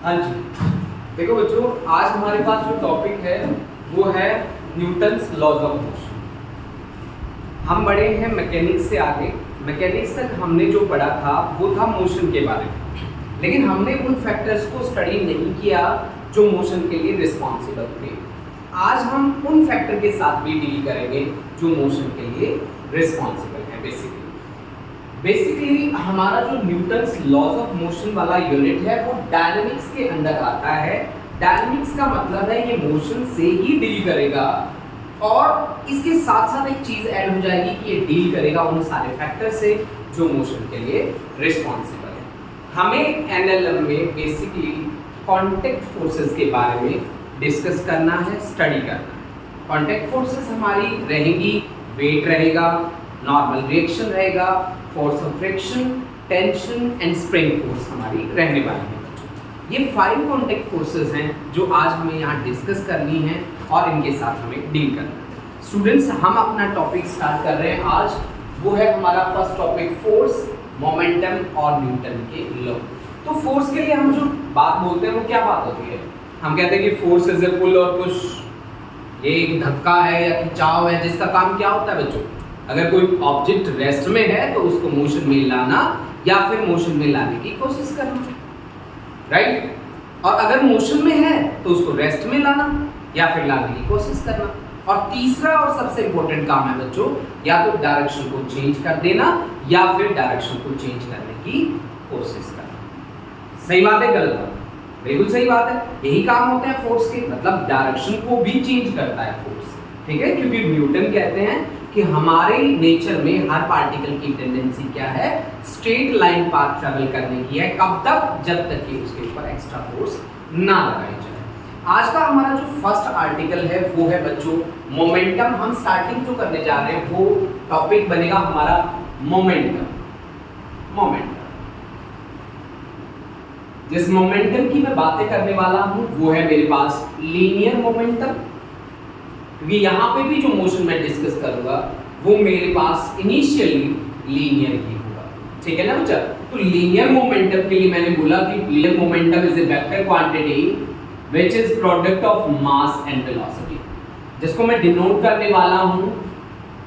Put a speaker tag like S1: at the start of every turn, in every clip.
S1: हाँ जी, देखो बच्चों, आज हमारे पास जो टॉपिक है वो है न्यूटन्स लॉज ऑफ मोशन। हम बढ़े हैं मैकेनिक्स से आगे। मैकेनिक्स तक हमने जो पढ़ा था वो था मोशन के बारे में, लेकिन हमने उन फैक्टर्स को स्टडी नहीं किया जो मोशन के लिए रिस्पॉन्सिबल थे। आज हम उन फैक्टर के साथ भी डील करेंगे जो मोशन के लिए रिस्पॉन्सिबल है। बेसिकली हमारा जो न्यूटन्स लॉज ऑफ मोशन वाला यूनिट है वो डायनेमिक्स के अंदर आता है। डायनेमिक्स का मतलब है ये मोशन से ही डील करेगा, और इसके साथ साथ एक चीज ऐड हो जाएगी कि ये डील करेगा उन सारे फैक्टर से जो मोशन के लिए रिस्पॉन्सिबल है। हमें एनएलएम में बेसिकली कॉन्टैक्ट फोर्सेस के बारे में डिस्कस करना है, स्टडी करना है। कॉन्टैक्ट फोर्सेस हमारी रहेंगी, वेट रहेगा, नॉर्मल रिएक्शन रहेगा, force of friction, tension and spring force हमारी रहने वाली है। ये 5 कॉन्टैक्ट फोर्सेस हैं जो आज हमें यहाँ डिस्कस करनी है और इनके साथ हमें डील करना है। स्टूडेंट्स, हम अपना टॉपिक स्टार्ट कर रहे हैं आज। वो है हमारा फर्स्ट टॉपिक, फोर्स, मोमेंटम और न्यूटन के लॉ। तो फोर्स के लिए हम जो बात बोलते हैं वो क्या बात होती है? हम कहते हैं कि फोर्स इज ए पुल और पुश। ये एक धक्का है या खिंचाव है जिसका काम क्या होता है बच्चों? अगर कोई ऑब्जेक्ट रेस्ट में है तो उसको मोशन में लाना या फिर मोशन में लाने की कोशिश करना, राइट? और अगर मोशन में है तो उसको रेस्ट में लाना या फिर लाने की कोशिश करना। और तीसरा और सबसे इंपॉर्टेंट काम है बच्चों, या तो डायरेक्शन को चेंज कर देना या फिर डायरेक्शन को चेंज करने की कोशिश करना। सही बात है, गलत बात? बिल्कुल सही बात है। यही काम होते हैं फोर्स के, मतलब डायरेक्शन को भी चेंज करता है फोर्स, ठीक है? क्योंकि न्यूटन कहते हैं कि हमारे नेचर में हर पार्टिकल की टेंडेंसी क्या है? स्ट्रेट लाइन पाथ ट्रेवल करने की है। कब तक? जब तक कि उसके ऊपर एक्स्ट्रा फोर्स ना लगाई जाए। आज का हमारा जो फर्स्ट आर्टिकल है वो है बच्चों मोमेंटम। हम स्टार्टिंग जो करने जा रहे हैं वो टॉपिक बनेगा हमारा मोमेंटम। जिस मोमेंटम की मैं बातें करने वाला हूं वो है मेरे पास लीनियर मोमेंटम, क्योंकि यहाँ पे भी जो मोशन मैं डिस्कस करूंगा वो मेरे पास इनिशियली लीनियर ही होगा, ठीक है ना बच्चा? तो लीनियर मोमेंटम के लिए मैंने बोला कि linear momentum is a vector quantity which is product of mass and velocity, जिसको मैं डिनोट करने वाला हूँ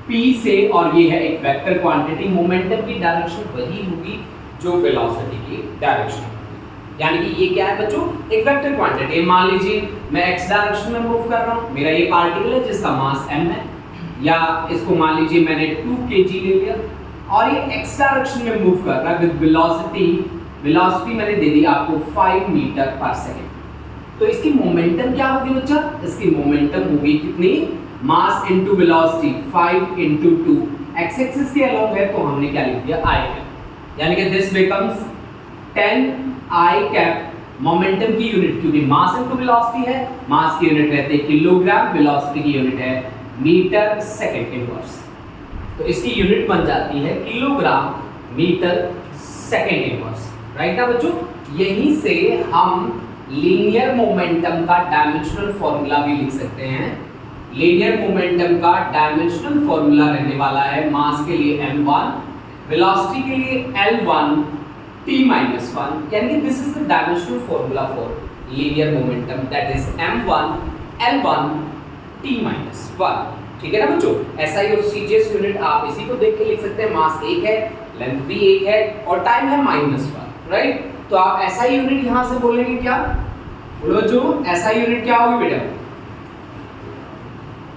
S1: P से, और ये है एक वेक्टर क्वांटिटी। मोमेंटम की डायरेक्शन वही होगी जो वेलोसिटी की डायरेक्शन, यानी कि ये क्या है बच्चों? एक वेक्टर क्वांटिटी। मान लीजिए मैं x डायरेक्शन में मूव कर रहा हूँ, मेरा ये पार्टिकल है जिसका मास m है, या इसको मान लीजिए मैंने 2 kg ले लिया और ये x डायरेक्शन में मूव कर रहा है विद वेलोसिटी मैंने दे दी आपको 5 मीटर पर सेकेंड। तो इसकी मोमेंटम क्या होगी बच्चा? इसकी मोमेंटम होगी कितनी? मास into velocity 5 into 2। x axis के अलोंग है तो हमने क्या लिख दिया? i है, यानी कि this becomes 10 I cap. Momentum की यूनिट, क्योंकि मास इनटू वेलोसिटी है, मास की यूनिट रहते हैं किलोग्राम, वेलोसिटी की यूनिट है मीटर सेकंड इनवर्स। तो इसकी यूनिट बन जाती है kilogram metre second inverse, right ना बच्चों? यहीं से हम लीनियर मोमेंटम का डायमेंशनल फॉर्मूला भी लिख सकते हैं। लीनियर मोमेंटम का डायमेंशनल फॉर्मूला रहने वाला है मास के लिए m1, वेलोसिटी के लिए L1 t-1, यानी कि this is the dimensional formula for linear momentum, that is m1 L1 t-1, ठीक है ना बच्चों? SI और CGS यूनिट आप इसी को देख के लिख सकते हैं। मास 1 है, लेंथ भी 1 है और टाइम है -1, राइट? तो आप SI यूनिट यहां से बोलेंगे क्या? बोलो बच्चों, SI यूनिट क्या होगी बेटा?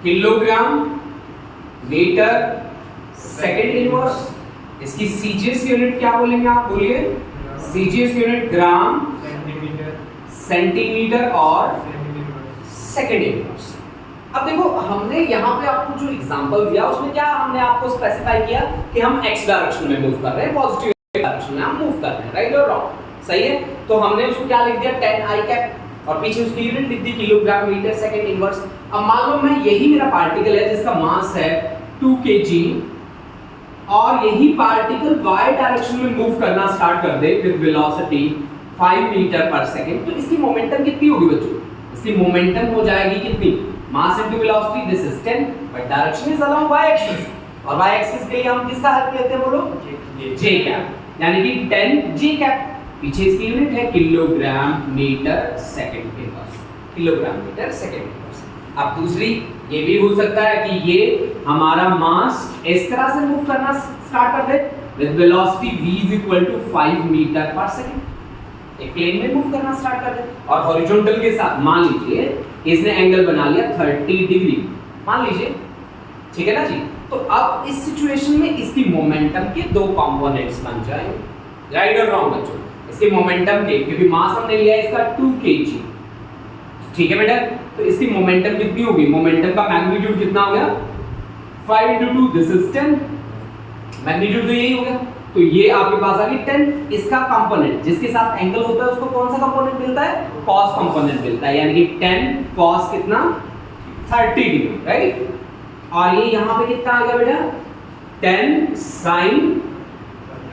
S1: Kilogram metre second inverse. इसकी CGS यूनिट क्या बोलेंगे आप? बोलिए। CGS यूनिट ग्राम, सेंटीमीटर और सेकंड इनवर्स। अब देखो, हमने यहाँ पे आपको जो एग्जांपल दिया उसमें क्या हमने आपको स्पेसिफाई किया कि हम x डायरेक्शन में मूव कर रहे हैं, पॉजिटिव डायरेक्शन में हम मूव कर रहे हैं, राइट और रॉन्ग? सही है। तो हमने उसको क्या लिख दिया? 10 I कैप, और पीछे उसकी यूनिट लिख दी किलोग्राम मीटर सेकंड इनवर्स। अब मान लो मैं यही मेरा पार्टिकल है जिसका मास है 2 kg, और यही पार्टिकल y डायरेक्शन में मूव करना स्टार्ट कर दे with velocity 5 metre per second, तो इसकी मोमेंटम कितनी होगी बच्चों? इसकी मोमेंटम हो जाएगी कितनी? मास into velocity, this is 10, but direction is along y axis, और y एक्सिस के लिए हम किसका हेल्प लेते हैं? बोलो, j कैप, यानी कि 10 j कैप। पीछे इसकी यूनिट है किलोग्राम मीटर सेकंड के पास, किलोग्राम मीटर सेकंड के पास। अब दूसरी ये भी हो सकता है कि ये हमारा मास इस तरह से मूव करना स्टार्ट कर दे with velocity v = 5 metre per second, एक प्लेन में मूव करना स्टार्ट कर दे और हॉरिजॉन्टल के साथ मान लीजिए इसने एंगल बना लिया 30 डिग्री, मान लीजिए, ठीक है ना जी। तो अब इस सिचुएशन में इसकी मोमेंटम के दो कंपोनेंट्स बन जाएंगे, राइट और रॉन्ग बच्चों? इसके मोमेंटम के, क्योंकि मास हमने लिया इसका 2 kg, ठीक है बेटा। तो इसकी मोमेंटम कितनी होगी? मोमेंटम का मैग्नीट्यूड कितना हो गया? 5 × 2 दिस इज 10, मैग्नीट्यूड तो यही हो गया। तो ये आपके पास आ गई 10। इसका कंपोनेंट जिसके साथ एंगल होता है उसको कौन सा कंपोनेंट मिलता है? cos कंपोनेंट मिलता है, यानी कि 10 cos कितना? 30 डिग्री, राइट। और ये यहाँ पे कितना आ गया बेटा? 10 sin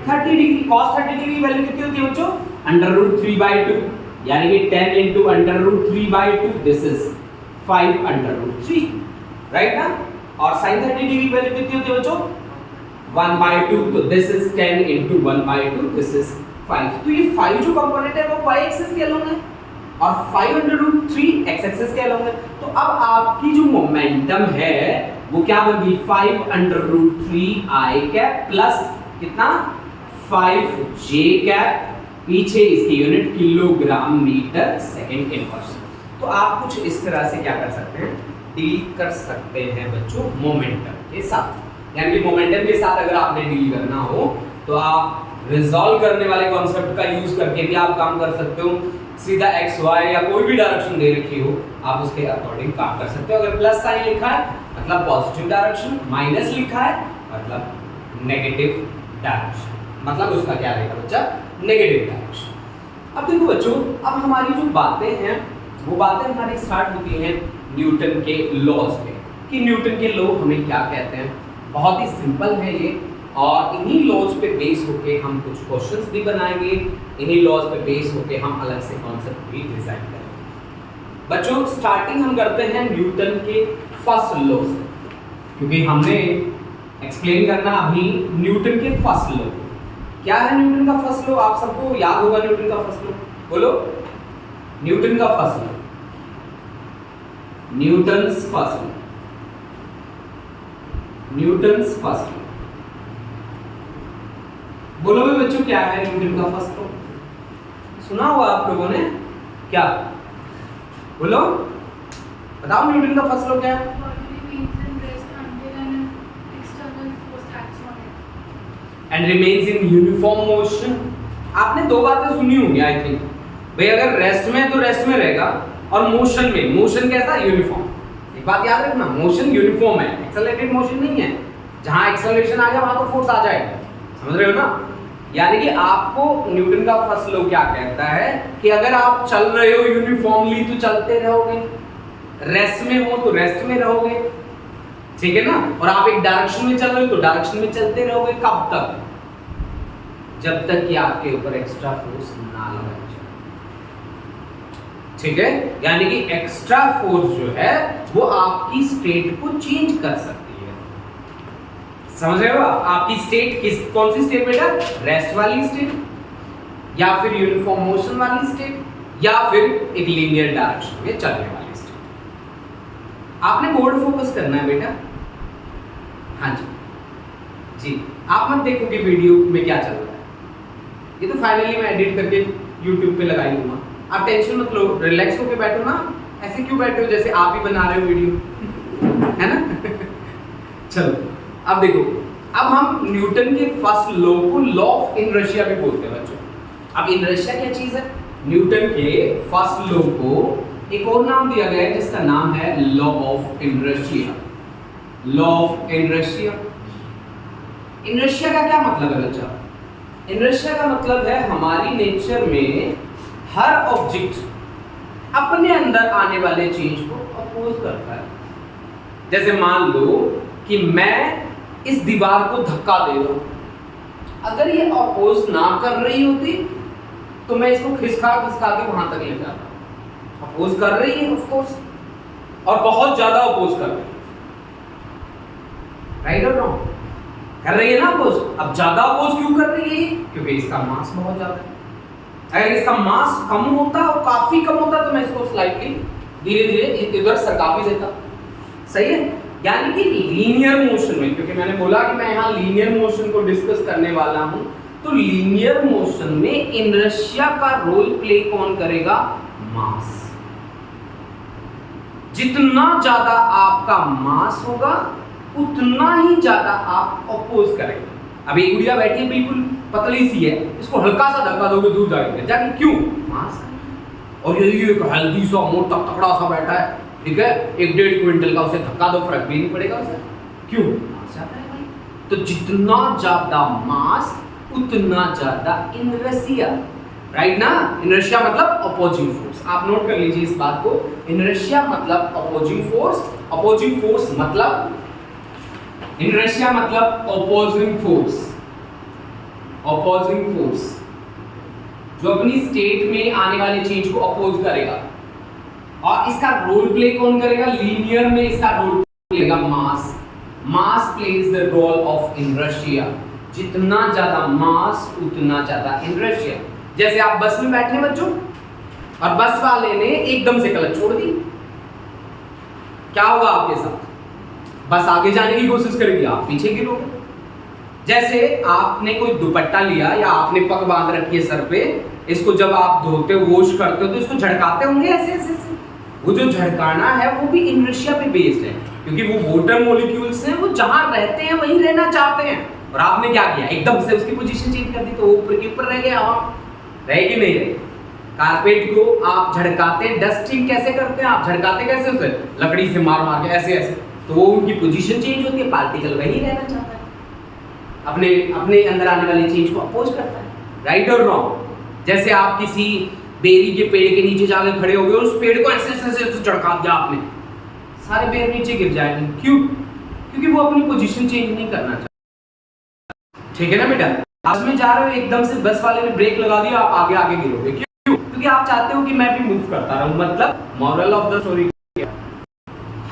S1: 30 डिग्री। cos 30 डिग्री की वैल्यू कितनी होती है बच्चों? √3/2, यानी कि 10 × √3/2 दिस इज 5/√3, राइट ना। और sin 30 डिग्री की वैल्यू कितनी होती है बच्चों? 1/2, तो दिस इज 10 × 1/2 दिस इज 5। तो ये 5 जो कंपोनेंट है वो y एक्सिस के अलोंग है और 5/√3 x एक्सिस के अलोंग है। तो अब आपकी जो मोमेंटम है वो क्या बन गई? 5/√3 i कैप प्लस कितना? 5j कैप, पीछे इसकी unit kilogram metre second inverse. तो आप कुछ इस तरह से क्या कर सकते हैं? डील कर सकते हैं बच्चों मोमेंटम के साथ, यानी कि मोमेंटम के साथ अगर आपने डील करना हो तो आप रिजॉल्व करने वाले कॉन्सेप्ट का यूज करके भी आप काम कर सकते हो। सीधा x y या कोई भी डायरेक्शन दे रखी हो आप उसके अकॉर्डिंग काम कर सकते हो। अगर प्लस साइन लिखा है मतलब पॉजिटिव डायरेक्शन, माइनस लिखा है मतलब नेगेटिव डायरेक्शन, मतलब उसका क्या रहेगा बच्चा? Negative direction. अब देखो बच्चों, अब हमारी जो बातें हैं वो बातें हमारी स्टार्ट होती हैं न्यूटन के लॉज पे, कि न्यूटन के लॉ हमें क्या कहते हैं। बहुत ही सिंपल है ये, और इन्हीं लॉज पे बेस होके हम कुछ क्वेश्चंस भी बनाएंगे, इन्हीं लॉज पे बेस होके हम अलग से कॉन्सेप्ट भी डिजाइन करेंगे। बच्चों स्टार्टिंग हम करते हैं न्यूटन के फर्स्ट लॉ से, क्योंकि हमने एक्सप्लेन करना अभी न्यूटन के फर्स्ट लॉ। क्या है न्यूटन का फर्स्ट लॉ? आप सबको याद होगा न्यूटन का फर्स्ट लॉ, बोलो। न्यूटन का first law, Newton's first law, Newton's first law, बोलो भी बच्चों क्या है न्यूटन का फर्स्ट लॉ? सुना होगा आप लोगों ने, क्या बोलो, बताओ न्यूटन का फर्स्ट लॉ क्या है? And remains in uniform motion. आपने दो बातें सुनी होंगी आई थिंक भाई, अगर रेस्ट में है तो रेस्ट में रहेगा, और मोशन में, मोशन कैसा? यूनिफॉर्म। एक बात याद रखना, मोशन यूनिफॉर्म है, एक्सेलरेटेड मोशन नहीं है। जहां एक्सेलरेशन आ जाए वहां तो फोर्स आ जाएगा, समझ रहे हो ना। यानी कि आपको न्यूटन का फर्स्ट लॉ क्या कहता है कि अगर आप चल रहे हो यूनिफॉर्मली तो चलते रहोगे, रेस्ट में हो तो रेस्ट में रहोगे, ठीक है ना। और आप एक डायरेक्शन में चल रहे हो तो डायरेक्शन में चलते रहोगे। कब तक? जब तक कि आपके ऊपर एक्स्ट्रा फोर्स ना लगे, ठीक है। यानी कि एक्स्ट्रा फोर्स जो है वो आपकी स्टेट को चेंज कर सकती है, समझ रहे हो? आपकी स्टेट कौन सी स्टेट बेटा? रेस्ट वाली स्टेट, या फिर यूनिफॉर्म मोशन वाली स्टेट, या फिर एक लीनियर डायरेक्शन में चलने वाली स्टेट। आपने बोर्ड फोकस करना है बेटा। हाँ जी जी, आप मत देखो कि वीडियो में क्या चल रहा है, ये तो फाइनली मैं एडिट करके यूट्यूब पे लगा ही दूंगा। आप टेंशन मत लो, रिलैक्स होके बैठो ना। ऐसे क्यों बैठे हो जैसे आप ही बना रहे हो वीडियो, है ना। चलो अब देखो, अब हम न्यूटन के फर्स्ट लॉ को लॉ ऑफ इनर्शिया भी बोलते हैं बच्चों। अब इनर्शिया क्या चीज है? न्यूटन के फर्स्ट लॉ को एक और नाम दिया गया है जिसका नाम है law of inertia. Law of inertia. Inertia का क्या मतलब है बच्चा? इनर्शिया का मतलब है हमारी नेचर में हर ऑब्जेक्ट अपने अंदर आने वाले चेंज को अपोज करता है। जैसे मान लो कि मैं इस दीवार को धक्का दे रहा हूं, अगर ये अपोज ना कर रही होती तो मैं इसको खिसका के वहां तक ले जाता। अपोज कर रही है ऑफ कोर्स, और बहुत ज्यादा अपोज कर रही है, राइट और रॉन्ग? कर रही है ना अपोज। अब ज्यादा अपोज क्यों कर रही है? क्योंकि इसका मास बहुत ज्यादा है। अगर इसका मास कम होता और काफी कम होता तो मैं इसको स्लाइटली धीरे धीरे इधर सरका भी देता। सही है, यानी कि लीनियर मोशन में, क्योंकि मैंने बोला कि मैं यहाँ लीनियर मोशन को डिस्कस करने वाला हूं, तो लीनियर मोशन में इनर्शिया का रोल प्ले कौन करेगा? मास। जितना ज्यादा आपका मास होगा उतना ही ज्यादा आप अपोज करेंगे। अब एक गुड़िया बैठी है बिल्कुल पतली सी है, इसको हल्का सा धक्का दोगे दूर जाके, क्यों? मास। और यही एक हेल्दी सा मोटा तकड़ा सा बैठा है, ठीक है, 1-1.5 क्विंटल का, उसे धक्का दो फर्क भी नहीं पड़ेगा उसे, क्यों? मास ज्यादा है भाई। तो जितना ज्यादा मास उतना ज्यादा इनर्शिया, राइट ना? इनर्शिया मतलब अपोजिंग फोर्स। आप नोट कर लीजिए इस बात को, इनर्शिया मतलब अपोजिंग फोर्स, अपोजिंग फोर्स मतलब इनर्शिया मतलब अपोजिंग फोर्स, अपोजिंग फोर्स जो अपनी स्टेट में आने वाले चेंज को अपोज करेगा। और इसका रोल प्ले कौन करेगा? लीनियर में इसका रोल प्लेगा mass. Mass plays the role of inertia. जितना ज्यादा मास उतना ज्यादा इनर्शिया। जैसे आप बस में बैठे हैं बच्चों, और बस वाले ने एकदम से क्लच छोड़ दी, क्या होगा आपके साथ? बस आगे जाने की कोशिश करेगी, आप पीछे गिरोगे। जैसे आपने कोई दुपट्टा लिया या आपने पग बांध रखी है सर पे, इसको जब आप धोते हो, वॉश करते हो, तो इसको झड़काते होंगे ऐसे ऐसे ऐसे। वो जो झड़काना है वो भी इनर्शिया पे बेस्ड है, क्योंकि वो वाटर मॉलिक्यूल्स हैं, वो जहां रहते हैं वहीं रहना चाहते हैं। और आपने क्या किया? एकदम से उसकी पोजीशन चेंज कर दी, तो वो ऊपर के ऊपर रह गया, रहेगी नहीं रहे। कारपेट को आप झड़काते हैं, डस्टिंग कैसे करते हैं? आप झड़काते कैसे उसे? लकड़ी से मार मार के ऐसे ऐसे, तो वो उनकी पोजीशन चेंज होती है, पार्टिकल वहीं रहना चाहता है, अपने अपने अंदर आने वाले चेंज को अपोज करता है। राइट और रॉन्ग? जैसे आप किसी बेरी के पेड़ के नीचे जाकर खड़े हो गए और उस पेड़ को ऐसे ऐसे झड़का दिया आपने, सारे पेड़ नीचे गिर जाएंगे। क्यों? क्योंकि वो अपनी पोजीशन चेंज नहीं करना चाहता। ठीक है ना बेटा? आप में जा रहे हो, एकदम से बस वाले ने ब्रेक लगा दिया, आप आगे आगे गिरोगे। क्यों? क्योंकि आप चाहते हो कि मैं भी मूव करता रहूं। मतलब मॉरल ऑफ द स्टोरी,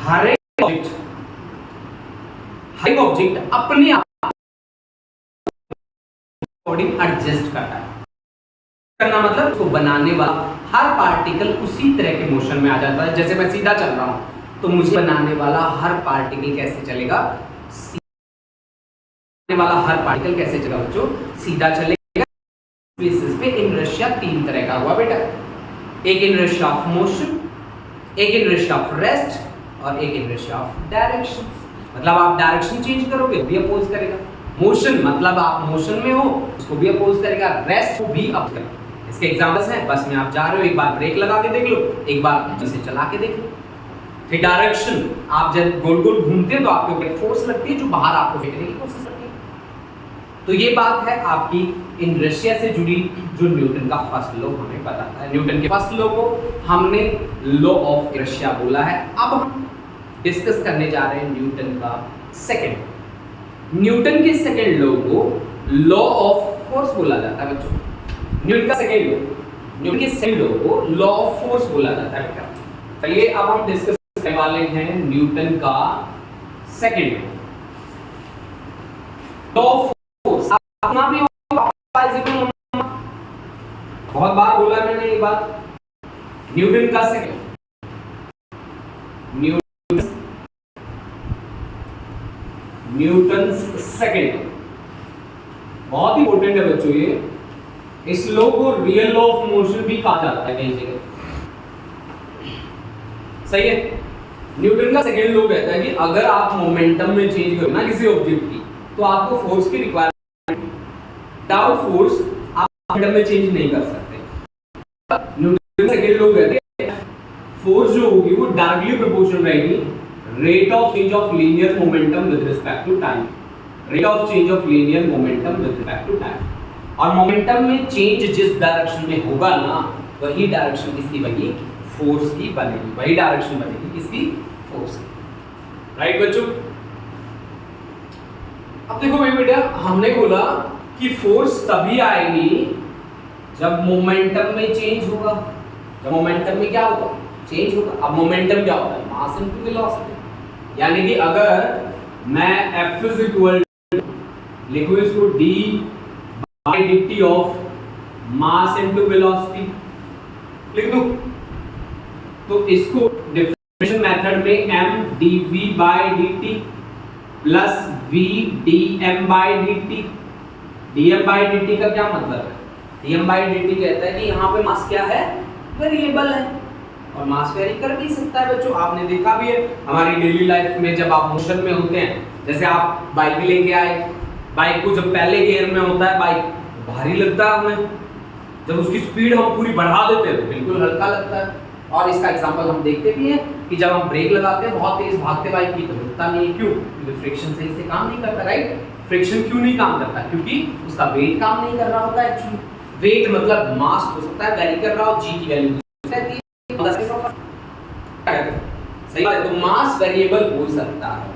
S1: हर एक ऑब्जेक्ट अपने आप अकॉर्डिंग एडजस्ट करता है। करना मतलब उसको बनाने वाला हर पार्टिकल उसी तरह के मोशन में आ जाता है। जैसे मैं सीधा चल रहा हूं, तो मुझे बनाने वाला हर पार्टिकल कैसे चलेगा? वाला हर पार्टिकल कैसे चलेगा बच्चों? सीधा चलेगा। प्लेसेस पे इनर्शिया 3 तरह का हुआ बेटा, एक इनर्शिया ऑफ मोशन, एक इनर्शिया ऑफ रेस्ट और एक इनर्शिया ऑफ डायरेक्शन। मतलब आप डायरेक्शन चेंज करोगे भी अपोज करेगा। मोशन मतलब आप मोशन में हो, उसको भी अपोज करेगा। रेस्ट को भी अपोज करेगा। इसके एग्जांपल्स हैं, बस में आप जा रहे हो, एक बार ब्रेक लगा के देख लो, एक बार जिसे चला के देख लो। फिर डायरेक्शन, आप जब गोल गोल घूमते हैं तो आपके ऊपर फोर्स लगती है जो बाहर आपको फेंकने की कोशिश करती है। तो ये बात है आपकी इनर्शिया से जुड़ी, जो न्यूटन का फर्स्ट लॉ हमें बताता है। न्यूटन के फर्स्ट लॉ को हमने लॉ ऑफ इनर्शिया बोला है। अब हम डिस्कस करने जा रहे हैं न्यूटन का सेकंड। न्यूटन के सेकंड लॉ को लॉ ऑफ फोर्स बोला जाता है बच्चों। न्यूटन का सेकंड लॉ, न्यूटन के सेकंड लॉ को लॉ ऑफ फोर्स बोला जाता है बेटा। चलिए अब हम डिस्कस करने वाले हैं न्यूटन का सेकंड लॉ ऑफ फोर्स। अपना भी बहुत बार बोला है मैंने ये बात। न्यूटन का सेकंड, न्यूटन सेकंड बहुत ही इंपॉर्टेंट है बच्चों ये। इस लॉ को रियल लॉ ऑफ मोशन भी कहा जाता है कई जगह। सही है? न्यूटन का सेकंड लॉ कहता है कि अगर आप मोमेंटम में चेंज करो ना किसी ऑब्जेक्ट की, तो आपको फोर्स की रिक्वायरमेंट, विदाउट फोर्स आप मोमेंटम में चेंज नहीं कर सकते। न्यूटन का सेकंड लॉ कहते हैं फोर्स जो होगी वो डायरेक्टली प्रोपोर्शनल रहेगी rate of change of linear momentum with respect to time. Rate of change of linear momentum with respect to time. और मोमेंटम में चेंज जिस डायरेक्शन में होगा ना, वही डायरेक्शन किसकी बनेगी? फोर्स की बनेगी। वही डायरेक्शन बनेगी किसकी? फोर्स की। राइट बच्चों? अब देखो भाई बेटा, हमने बोला कि फोर्स तभी आएगी जब मोमेंटम में चेंज होगा। जब मोमेंटम में क्या होगा? चेंज होगा। अब मोमेंटम क्या होता है? मास इनटू वेलोसिटी। यानी कि अगर मैं F इज इक्वल लिखो इसको d by dt of mass into velocity लिख दूं। तो इसको डिफरेंशियल मेथड में m dv by dt plus v dm by dt। dm by dt का क्या मतलब है? dm by dt कहता है कि यहाँ पे मास क्या है, वेरिएबल है, और मास वेरी कर भी सकता है बच्चों। आपने देखा भी है हमारी डेली लाइफ में, जब आप मोशन में होते हैं, जैसे आप बाइक लेके आए, बाइक को जब पहले गियर में होता है बाइक भारी लगता है हमें, जब उसकी स्पीड हम पूरी बढ़ा देते हैं तो बिल्कुल हल्का लगता है। और इसका एग्जांपल हम देखते भी हैं कि जब हम ब्रेक लगाते हैं बहुत तेज भागते बाइक की तो रुकता नहीं है, क्यों? क्योंकि फ्रिक्शन सही से काम नहीं करता, राइट? फ्रिक्शन क्यों नहीं काम करता? क्योंकि उसका वेट काम नहीं कर रहा होता है। एक्चुअली वेट मतलब मास हो सकता है वेरी कर रहा हो, जी की वैल्यू रहती है सही बात है। तो मास वेरिएबल हो सकता है,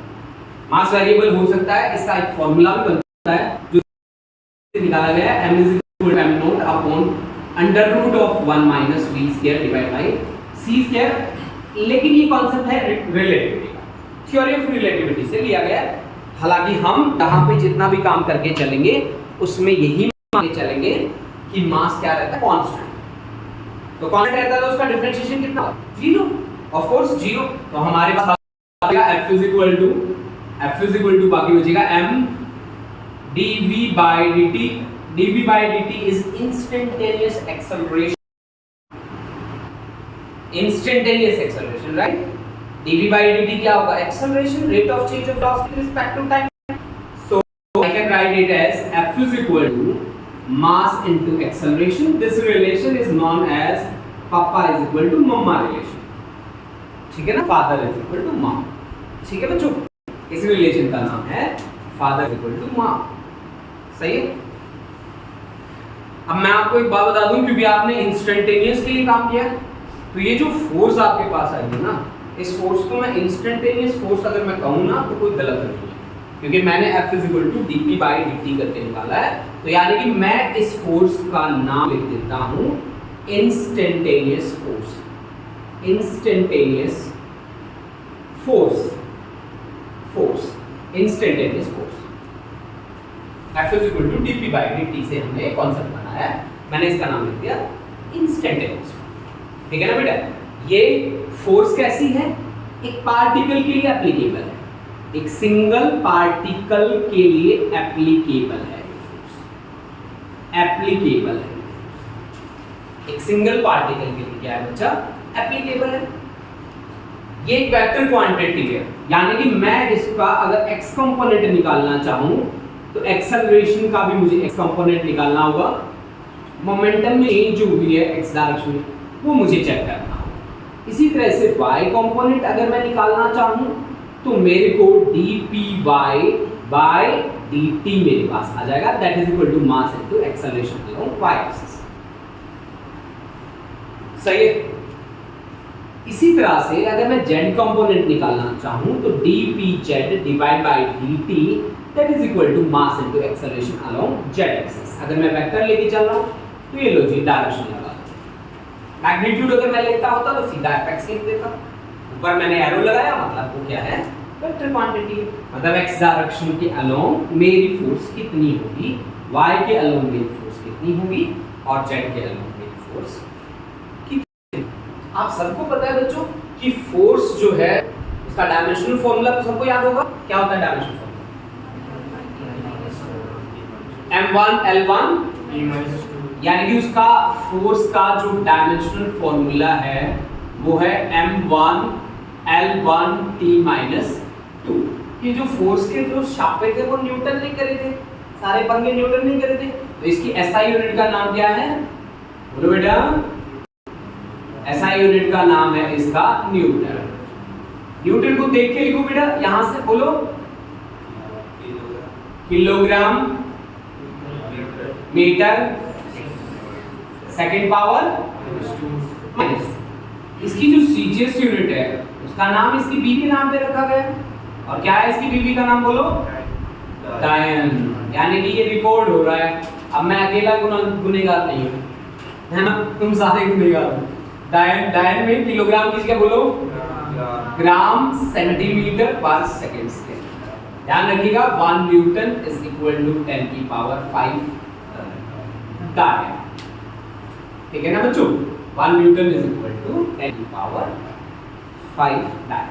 S1: मास वेरिएबल हो सकता है। इसका एक फॉर्मूला भी बनता है जो निकाला गया है, m = m naught upon under root of 1 minus v square divide by c square. लेकिन ये कॉन्सेप्ट है रिलेटिविटी का, थ्योरी ऑफ रिलेटिविटी से लिया गया है। हालांकि हम यहाँ पे जितना भी काम करके चलेंगे उसमें यही मान के चलेंगे कि मास क्या रहता है, कांस्टेंट। तो कांस्टेंट रहता है तो उसका डिफरेंशिएशन कितना? 0, ऑफ कोर्स 0। तो हमारे पास आएगा f इक्वल टू बाकी बचेगा m dv by dt। dv by dt is instantaneous acceleration, right? dv by dt क्या होगा? acceleration, rate of change of velocity with respect to time. So I can write it as f is equal to mass into acceleration. This relation is known as papa is equal to mama relation, ठीक है ना? father is equal to mom, ठीक है बच्चों? इस relation का नाम है father is equal to mom, सही है? अब मैं आपको एक बात बता दूं, क्योंकि आपने इंस्टेंटेनियस के लिए काम किया, तो ये जो फोर्स आपके पास आई है ना, इस फोर्स को मैं इंस्टेंटेनियस फोर्स अगर मैं कहूँ ना तो कोई गलत नहीं है, क्योंकि मैंने F = dp by dt करके निकाला है। तो यानी कि मैं इस फोर्स का नाम लिख देता हूँ instantaneous force, instantaneous force, instantaneous force. F = dp by dt से हमने एक कॉन्सेप्ट बनाया है, मैंने इसका नाम लिख दिया इंस्टेंटेनियस, ठीक है ना बेटा? ये फोर्स कैसी है? एक पार्टिकल के लिए एप्लीकेबल है, एक सिंगल पार्टिकल के लिए एप्लीकेबल है फोर्स, एप्लीकेबल है। एक सिंगल पार्टिकल के लिए क्या है बच्चा? एप्लीकेबल है। ये एक वेक्टर क्वांटिटी है, यानी कि मैं इसका अगर x कंपोनेंट निकालना चाहूं तो एक्सेलरेशन का भी मुझे x कंपोनेंट निकालना होगा, मोमेंटम में चेंज जो हुई है x डायरेक्शन में वो मुझे चेक करना होगा। इसी तरह से y कंपोनेंट अगर मैं निकालना चाहूं तो मेरे को dpy by dt मेरे पास आ जाएगा, that is equal to mass into acceleration along y axis, सही है? इसी तरह से अगर मैं z कंपोनेंट निकालना चाहूं तो dpz divide by dt that is equal to mass into acceleration along z axis. अगर मैं वेक्टर लेके चल रहा हूं तो ये लो जी डायरेक्शन लगा, मैग्नीट्यूड अगर मैं लेता होता तो सीधा fx लिख देता, ऊपर मैंने एरो लगाया मतलब वो क्या है? वेक्टर क्वांटिटी, मतलब x डायरेक्शन के अलोंग मेरी फोर्स कितनी होगी, y के अलोंग मेरी फोर्स कितनी होगी, और z के अलोंग मेरी फोर्स कितनी। आप सबको पता है बच्चों कि फोर्स जो है उसका डायमेंशनल फॉर्मूला तो सबको याद होगा, क्या होता है डायमेंशनल फॉर्मूला? m1 l1 यानी कि उसका फोर्स का जो डायमेंशनल फॉर्मूला है वो है m1 l1 t-2। ये जो फोर्स के जो छापे थे वो न्यूटन ने करे थे, सारे पंगे न्यूटन ने करे थे। तो इसकी एसआई यूनिट का नाम क्या है? बोलो बेटा, एसआई यूनिट का नाम है इसका न्यूटन। न्यूटन को देख के लिखो बेटा, यहां से बोलो kilogram metre second power minus. इसकी जो सीजीएस यूनिट है उसका नाम इसकी बी के नाम पे रखा गया है, और क्या है इसकी बीवी का नाम? बोलो डायन। यानी कि ये रिकॉर्ड हो रहा है, अब मैं अकेला गुनेगार नहीं हूँ, है ना? तुम सारे गुनेगार हो। डायन में किलोग्राम की जगह बोलो ग्राम सेंटीमीटर पर सेकेंड स्क्वायर। ध्यान रखिएगा 1 न्यूटन इज इक्वल टू 10 की पावर 5 डायन। ठीक है ना बच्चों, 1 न्यूटन इज इक्वल टू 10 की पावर 5 डायन।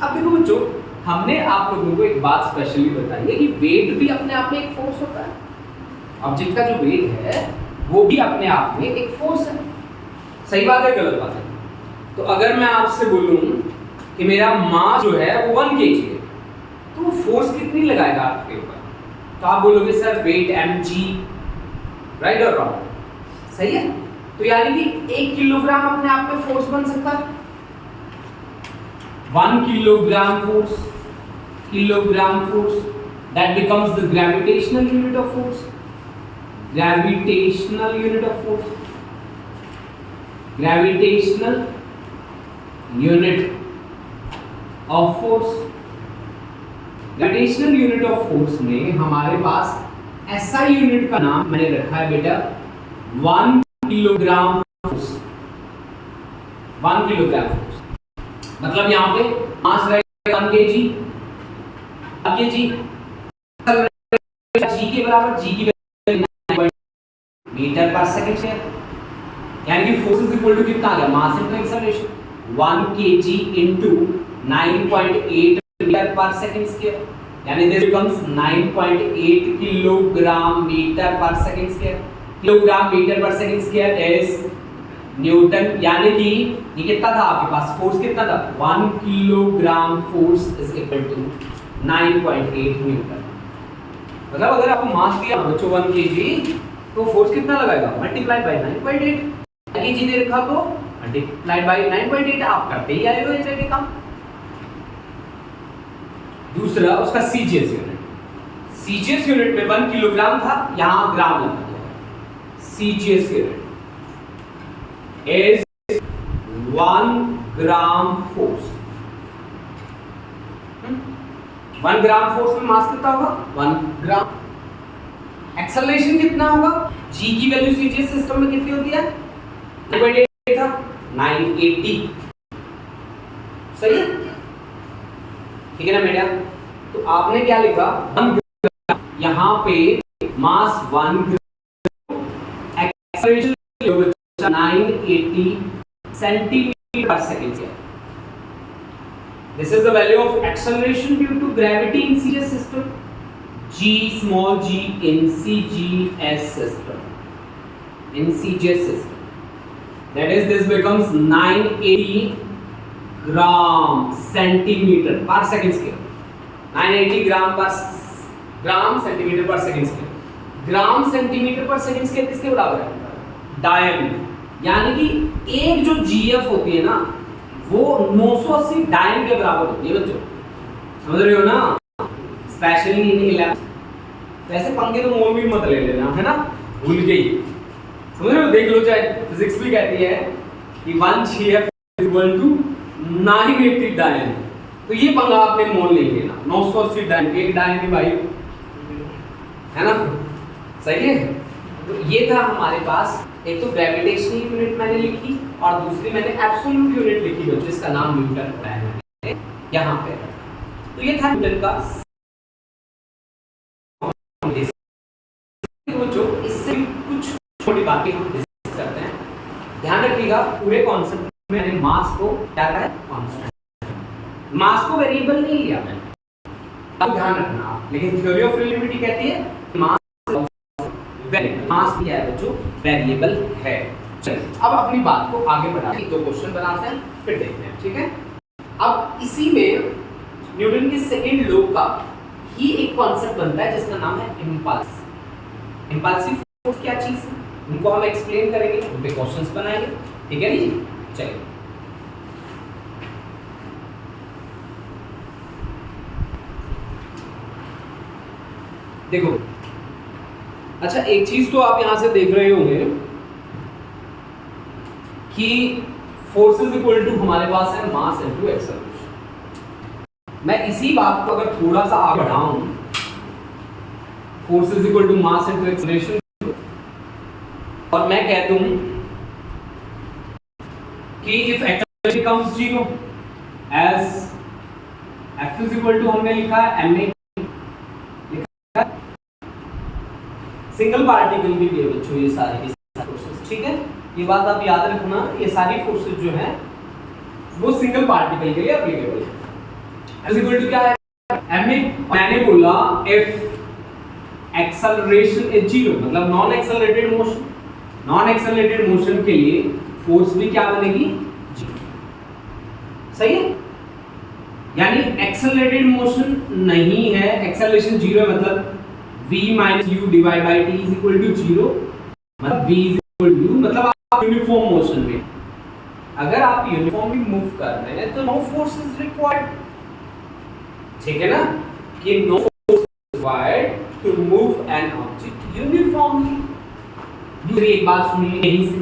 S1: अब देखो बच्चों, हमने आप लोगों को एक बात स्पेशली बताई है कि वेट भी अपने आप में एक फोर्स होता है। ऑब्जेक्ट का जो वेट है वो भी अपने आप में एक फोर्स है। सही बात है गलत बात है? तो अगर मैं आपसे बोलूं कि मेरा मास जो है वो 1 kg है, तो फोर्स कितनी लगाएगा आपके ऊपर? तो आप बोलोगे सर वेट mg, राइट और रॉन्ग? सही है। तो यानी कि 1 किलोग्राम अपने आप में फोर्स बन सकता है। 1 kilogram force that becomes the gravitational unit of force, gravitational unit of force में हमारे पास ऐसा यूनिट का नाम मैंने रखा है बेटा 1 किलोग्राम फोर्स। 1 किलोग्राम फोर्स मतलब यहाँ पे मास रहेगा 1 kg, जी के बराबर, जी की मीटर पर सेकंड स्क्वायर, यानी कि फोर्स इज इक्वल टू कितना आ गया? Mass into acceleration 1 kg into 9.8 metre per second square, यानी this becomes 9.8 kilogram metre per second square. Kilogram metre per second square is newton, यानी कि ये कितना था आपके पास? फोर्स कितना था? 1 kilogram force is equal to 9.8 newton. मतलब अगर आपको मास दिया बच्चों 1 kg, तो फोर्स कितना लगाएगा? Multiply by 9.8। kg दे रखा तो मल्टीप्लाई बाय 9.8, आप करते ही आए हो इस जगह काम। दूसरा उसका सीजीएस यूनिट। सीजीएस यूनिट में 1 किलोग्राम था, यहां ग्राम लगा दिया। CGS unit is 1 gram force. 1 gram force में मास कितना होगा? 1 ग्राम। एक्सेलरेशन कितना होगा? g की वैल्यू सीजीएस सिस्टम में कितनी होती है? 9.8 था, 980। सही है, ठीक है ना बेटा? तो आपने क्या लिखा? 1 ग्राम, यहाँ पे मास 1 ग्राम, एक्सेलरेशन 980 सेंटीमीटर पर second. This is the value of acceleration due to gravity in CGS system. G small g in CGS system. In CGS system. That is, this becomes 980 gram centimeter per second square. 980 gram centimeter per second square. Gram centimetre पर second square किसके बराबर है? डायन। यानी कि एक जो GF होती है ना, वो 980 डायन के बराबर होती है बच्चों। समझ रहे हो ना? Specially in 11। वैसे पंगे तो मोल भी मत ले लेना, है ना? भूल गई। समझ रहे हो? देख लो, चाहे फिजिक्स भी कहती है कि 1 GF इक्वल टू 980 डायन। तो ये पंगा आपने मोल नहीं लेना। 980 डायन, एक डायन ही भाई, है ना? सही है। तो ये था हमारे पास, एक तो ग्रेविटेशनल यूनिट मैंने लिखी और दूसरी मैंने एब्सोल्यूट यूनिट लिखी बच्चों, जिसका नाम न्यूटन है यहाँ पे। तो ये था न्यूटन का। बच्चों इससे कुछ छोटी बातें हम डिस्कस करते हैं। ध्यान रखिएगा, पूरे कॉन्सेप्ट में मैंने मास को क्या कहा है? कांस्टेंट। मास को वेरिएबल नहीं लिया मैंने, अब ध्यान रखना। लेकिन थ्योरी ऑफ रिलेटिविटी कहती है मास भी है बच्चों, वेरिएबल है। चलिए अब अपनी बात को आगे बढ़ाते हैं, 2 क्वेश्चन बनाते हैं, फिर देखते हैं, ठीक है? अब इसी में न्यूटन के सेकंड लॉ का ही एक कॉन्सेप्ट बनता है जिसका नाम है इंपल्स। इंपल्सिव फोर्स क्या चीज है, उनको हम एक्सप्लेन करेंगे, उन पे क्वेश्चंस बनाएंगे, ठीक है जी? चलिए देखो, अच्छा एक चीज तो आप यहां से देख रहे होंगे कि फोर्स इज इक्वल टू हमारे पास है मास इनटू एक्सेलरेशन। मैं इसी बात को अगर थोड़ा सा आगे बढ़ाऊं, force is equal to mass into acceleration, और मैं कह दूं कि if acceleration becomes 0 as F is equal to, हमने लिखा है ma, सिंगल पार्टिकल के लिए बच्चों ये सारे प्रोसेस, ठीक है? ये बात आप याद रखना, ये सारी फोर्सेस जो है वो सिंगल पार्टिकल के लिए एप्लीकेबल है। इज इक्वल टू क्या है, मैंने बोला इफ एक्सेलरेशन इज 0, मतलब non accelerated motion, non accelerated motion के लिए फोर्स भी क्या बनेगी, 0। सही है, यानी एक्सेलरेटेड मोशन नहीं है, एक्सेलरेशन 0 है, मतलब v minus u divide by t is equal to 0, मतलब v is equal to u, मतलब आप यूनिफॉर्म मोशन में, अगर आप यूनिफॉर्मली मूव कर रहे हैं तो नो फोर्स इज रिक्वायर्ड, ठीक है ना, कि no force required to move an object uniformly. दूसरी एक बात सुनिए यहीं से,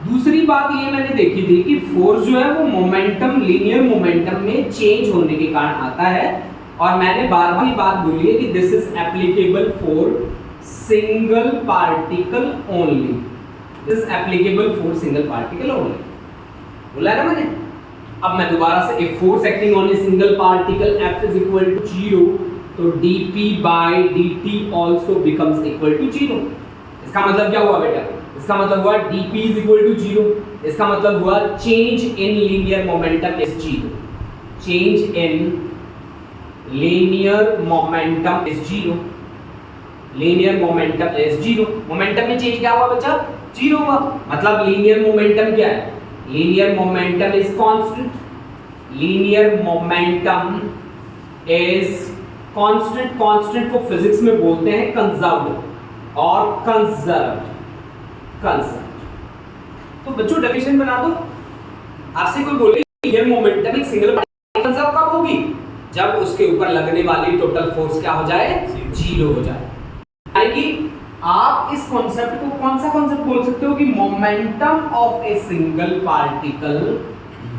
S1: दूसरी बात ये मैंने देखी थी कि फोर्स जो है वो मोमेंटम, लीनियर मोमेंटम में चेंज होने के कारण आता है, और मैंने बार बार ये बात बोली है कि this is applicable for single particle only, this is applicable for single particle only, बोला है ना मैंने। अब मैं दोबारा से, if force acting on a single particle F is equal to 0, तो dp by dt also becomes equal to 0। इसका मतलब क्या हुआ बेटा, इसका मतलब हुआ dp इज इक्वल टू 0, इसका मतलब हुआ change in linear momentum is 0, change in linear momentum is 0, linear momentum is 0। Momentum में चेंज क्या हुआ बच्चा, 0 हुआ, मतलब लीनियर मोमेंटम क्या है, linear momentum is constant, linear momentum is constant, constant को फिजिक्स में बोलते हैं कंजर्व्ड और कंजर्व्ड, कंजर्व्ड। तो बच्चों डेफिनेशन बना दो, आपसे कोई बोले लीनियर मोमेंटम एक सिंगल पार्टिकल कंजर्व कब होगी, जब उसके ऊपर लगने वाली टोटल फोर्स क्या हो जाए, 0 हो जाए। यानी कि आप इस कॉन्सेप्ट को कौन सा कॉन्सेप्ट बोल सकते हो कि momentum of A single particle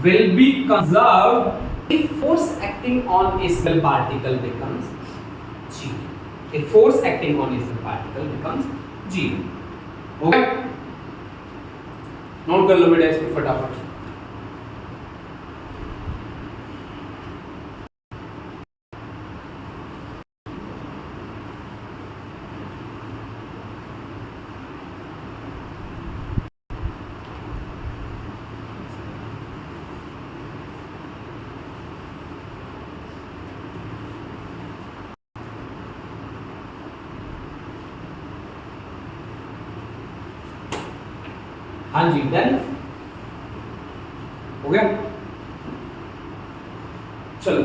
S1: will be conserved if force acting on a single particle becomes 0, if force acting on a single particle becomes 0। Okay, note कर लो बेटा इसको फटाफट। हाँ जी, डन हो गया। चलो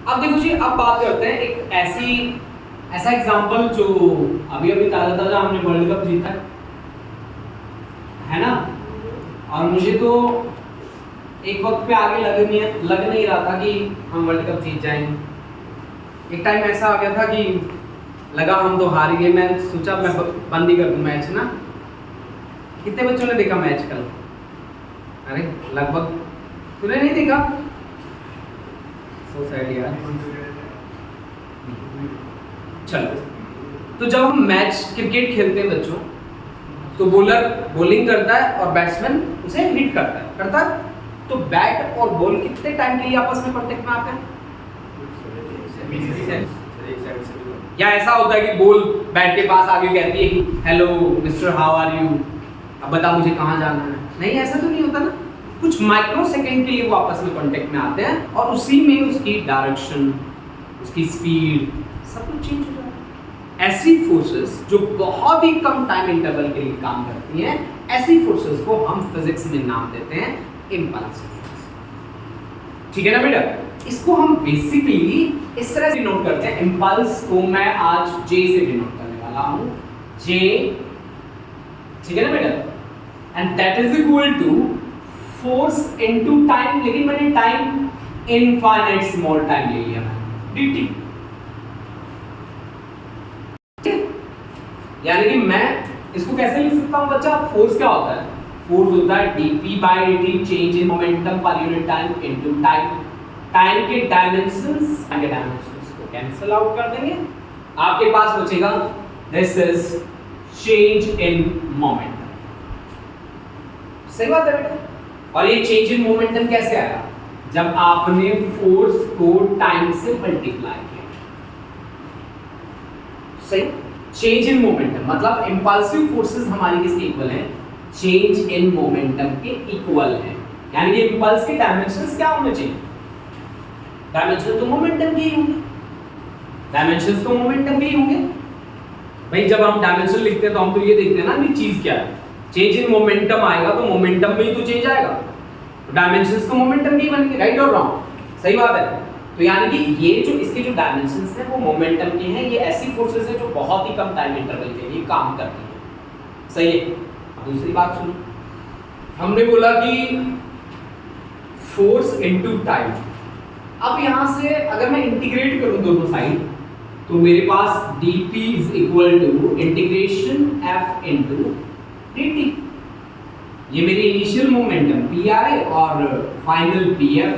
S1: अब देखो जी, अब बात करते हैं एक ऐसा एग्जांपल जो अभी अभी ताजा ताजा हमने वर्ल्ड कप जीता है ना, और मुझे तो एक वक्त पे आगे लग नहीं रहा था कि हम वर्ल्ड कप जीत जाएंगे। एक टाइम ऐसा आ गया था कि लगा हम तो हार गए, मैं सोचा मैं बंद ही कर दूं मैच ना। कितने बच्चों ने देखा मैच कल? अरे लगभग, तूने नहीं देखा? सो सैड यार। चलो, तो जब हम मैच क्रिकेट खेलते हैं बच्चों, तो बॉलर बॉलिंग करता है और बैट्समैन उसे हिट करता है, तो बैट और बॉल कितने टाइम के लिए आपस में कांटेक्ट में आते हैं? या ऐसा होता है कि बॉल बैट के पास आके कहती है कि hello mister, how are you, अब बता मुझे कहाँ जाना है? नहीं, ऐसा तो नहीं होता ना। कुछ माइक्रो सेकेंड के लिए वो आपस में कांटेक्ट में आते हैं, और उसी में उसकी डायरेक्शन, उसकी स्पीड, सब कुछ चेंज हो जाता है। ऐसी फोर्सेस जो बहुत ही कम टाइम इंटरवल के लिए काम करती हैं, ऐसी फोर्सेस को हम फिजिक्स में नाम देते हैं इम्पल्सिव फोर्स। ठीक है ना बेटा? इसको हम बेसिकली इस तरह से डिनोट करते हैं। इम्पल्स को मैं आज जे से डिनोट करने वाला हूं, जे, ठीक है ना बेटा? And that is equal to force into time, लेकिन मैंने टाइम इनफाइनाइट स्मॉल टाइम ले लिया मैंने, dt। यानी कि मैं इसको कैसे लिख सकता हूं बच्चा? फोर्स क्या होता है? फोर्स होता है dp by dt, change in momentum per unit time into time. Time के डायमेंशंस को कैंसिल आउट कर देंगे, आपके पास बचेगा this is change in momentum. सही बात है बेटा? और ये चेंज इन मोमेंटम कैसे आया? जब आपने फोर्स को टाइम से मल्टीप्लाई किया। सही, चेंज इन मोमेंटम मतलब इंपल्सिव फोर्सेस हमारी किसके इक्वल है? चेंज इन मोमेंटम के इक्वल है। यानी कि इंपल्स के डायमेंशंस क्या होने चाहिए? डायमेंशन तो मोमेंटम के ही होंगे, डायमेंशंस तो मोमेंटम के ही होंगे। भाई जब हम डायमेंशन लिखते हैं तो हम तो ये देखते हैं ना कि चीज क्या है। चेंज इन मोमेंटम आएगा तो मोमेंटम में ही तो चेंज आएगा, तो डायमेंशंस तो मोमेंटम के ही बनेंगे, राइट और रॉन्ग? सही बात है। तो यानी कि ये जो इसके जो डायमेंशंस हैं वो मोमेंटम के हैं। ये ऐसी फोर्सेस है जो बहुत ही कम टाइम इंटरवल के लिए काम करती है। सही है। दूसरी बात सुनो, हमने बोला कि फोर्स इनटू टाइम। अब यहां से अगर मैं इंटीग्रेट करूं दोनों साइड तो मेरे पास dp is equal to integration f into dt। ये मेरी इनिशियल मोमेंटम pi और फाइनल pf।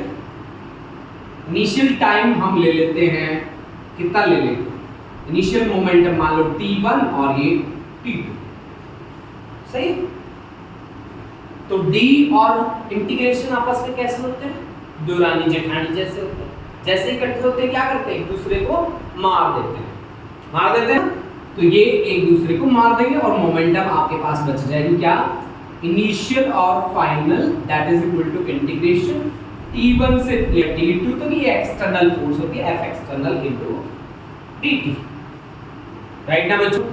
S1: इनिशियल टाइम हम ले लेते हैं, कितना ले लेंगे? इनिशियल मोमेंटम मान लो t1 और ये t2। सही। तो d और इंटीग्रेशन आपस में कैसे होते हैं? दुरानी जेठानी जैसे होते हैं। जैसे इकट्ठे होते हैं क्या करते हैं? एक दूसरे को मार देते हैं, तो ये एक दूसरे को मार देंगे और मोमेंटम आपके पास बच जाएगी क्या? इनिशियल और final, that is equal to integration t1 से t2 तक। ये एक्सटर्नल फोर्स होती है F external into dt, right ना बच्चों?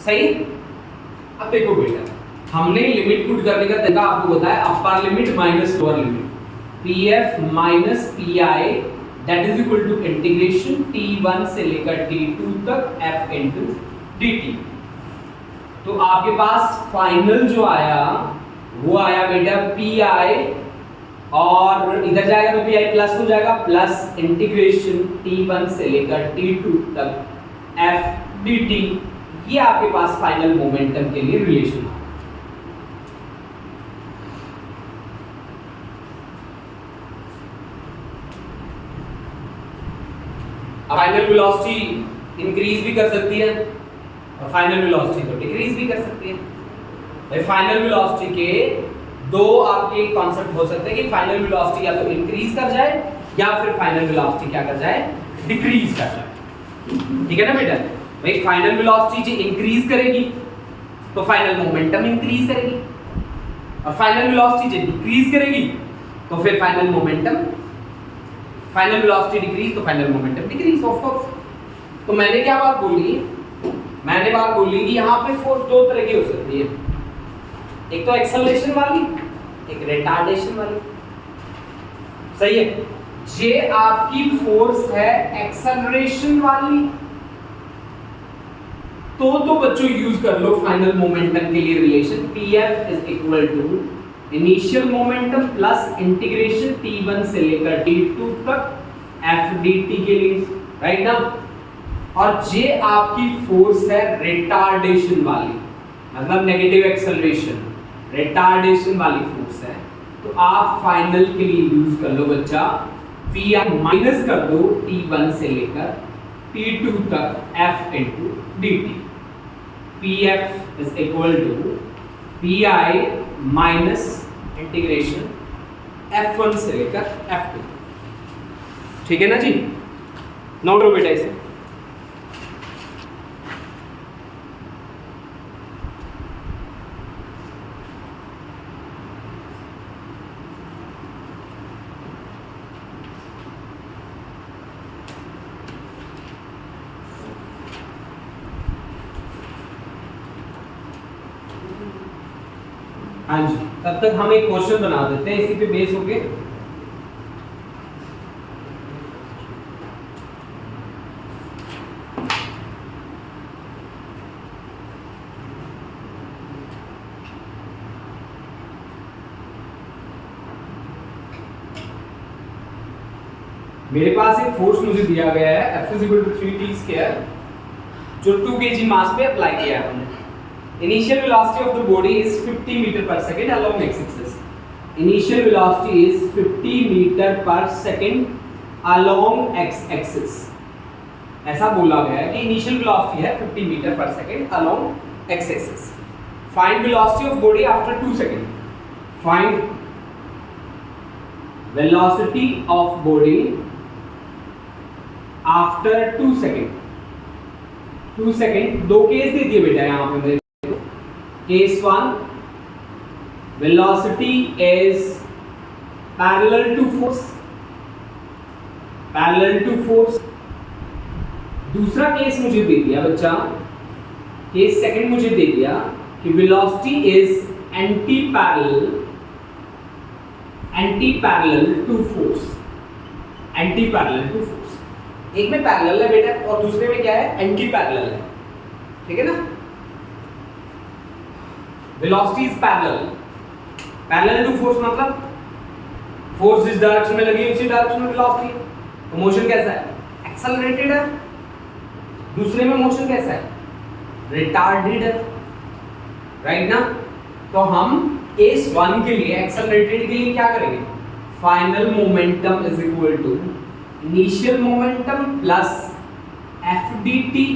S1: सही। अब देखो बेटा, हमने लिमिट पुट करने का तरीका आपको बताया, upper limit minus lower limit, pf minus pi that is equal to integration t1 से लेकर t2 तक f इनटू dt। तो आपके पास फाइनल जो आया वो आया बेटा pi, और इधर जाएगा तो pi प्लस हो जाएगा, प्लस इंटीग्रेशन t1 से लेकर t2 तक f dt। ये आपके पास फाइनल मोमेंटम के लिए रिलेशन है। फाइनल वेलोसिटी इंक्रीज भी कर सकती है और फाइनल वेलोसिटी तो डिक्रीज भी कर सकती है। भाई फाइनल वेलोसिटी के दो आपके कॉन्सेप्ट हो सकते हैं कि फाइनल वेलोसिटी या तो इंक्रीज कर जाए या फिर फाइनल वेलोसिटी क्या कर जाए? डिक्रीज कर जाए। ठीक है ना बेटा? भाई फाइनल वेलोसिटी जो इंक्रीज करेगी तो फाइनल मोमेंटम इंक्रीज करेगी, और फाइनल वेलोसिटी जो डिक्रीज करेगी तो फिर final momentum, final velocity decrease तो final momentum decrease of course. तो मैंने क्या बात बोली? मैंने बात बोली कि यहाँ पे फोर्स दो तरह की हो सकती है, एक तो एक्सेलरेशन वाली, एक रिटार्डेशन वाली। सही है। ये आपकी फोर्स है एक्सेलरेशन वाली, तो बच्चों यूज कर लो फाइनल मोमेंटम के लिए relation pf is equal to initial momentum plus integration t1 से लेकर t2 तक f dt के लिए, राइट ना? और ये आपकी फोर्स है रिटार्डेशन वाली, मतलब नेगेटिव एक्सेलरेशन, रिटार्डेशन वाली फोर्स है। तो आप फाइनल के लिए यूज कर लो बच्चा pi माइनस कर दो t1 से लेकर t2 तक f into dt। pf is equal to pi minus integration f1 से लेकर f2। ठीक है ना जी? नोट करो बेटा इसे। हाँ जी, तब तक हम एक क्वेश्चन बना देते हैं इसी पे बेस होके। मेरे पास एक फोर्स मुझे दिया गया है F = 3t², जो 2 kg मास पे अप्लाई किया है हमने। Initial velocity of the body is 50 meter per second along x-axis. Initial velocity is 50 meter per second along x-axis. ऐसा बोला गया है कि initial velocity है 50 meter per second along x-axis. Find velocity of body after 2 seconds. Find velocity of body after 2 seconds. 2 second, दो case दे दिए बेटा यहाँ पे मेरे। Case 1 velocity is parallel to force, parallel to force। दूसरा केस मुझे दे दिया बच्चा, केस सेकंड मुझे दे दिया कि velocity is anti parallel to force, anti parallel to force. एक में पैरेलल है बेटा और दूसरे में क्या है, एंटी पैरेलल है, ठीक है ना। Velocity is parallel, parallel to force मतलब फोर्स जिस डायरेक्शन में लगी उसी डायरेक्शन में वेलोसिटी। तो मोशन कैसा है, एक्सेलरेटेड है। दूसरे में मोशन कैसा है, रिटार्डेड है, राइट ना। तो हम केस 1 के लिए एक्सेलरेटेड के लिए क्या करेंगे, final momentum is equal to initial momentum plus F D T,